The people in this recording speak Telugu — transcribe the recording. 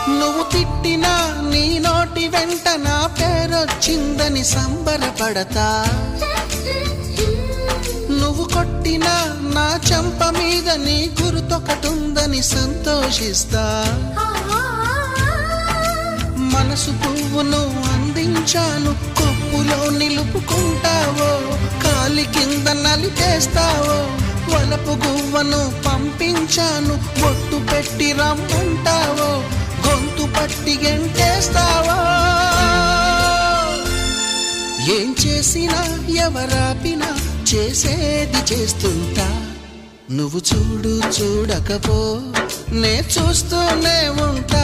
నువ్వు తిట్టినా నీ నోటి వెంట నా పేరొచ్చిందని సంబరపడతా. నువ్వు కొట్టినా నా చెంప మీద నీ గుర్తొకటుందని సంతోషిస్తా. మనసు పువ్వును అందించాను, కొప్పులో నిలుపుకుంటావో, కాలి కింద నలిపేస్తావో. వలపు గువ్వను పంపించాను, బొట్టు పెట్టి రమ్మంటావో, గొంతు పట్టి గెంటేస్తావో. ఏం చేసినా ఎవరాపినా చేసేది చేస్తుంటా. నువ్వు చూడు చూడకపో నే చూస్తూనే ఉంటా.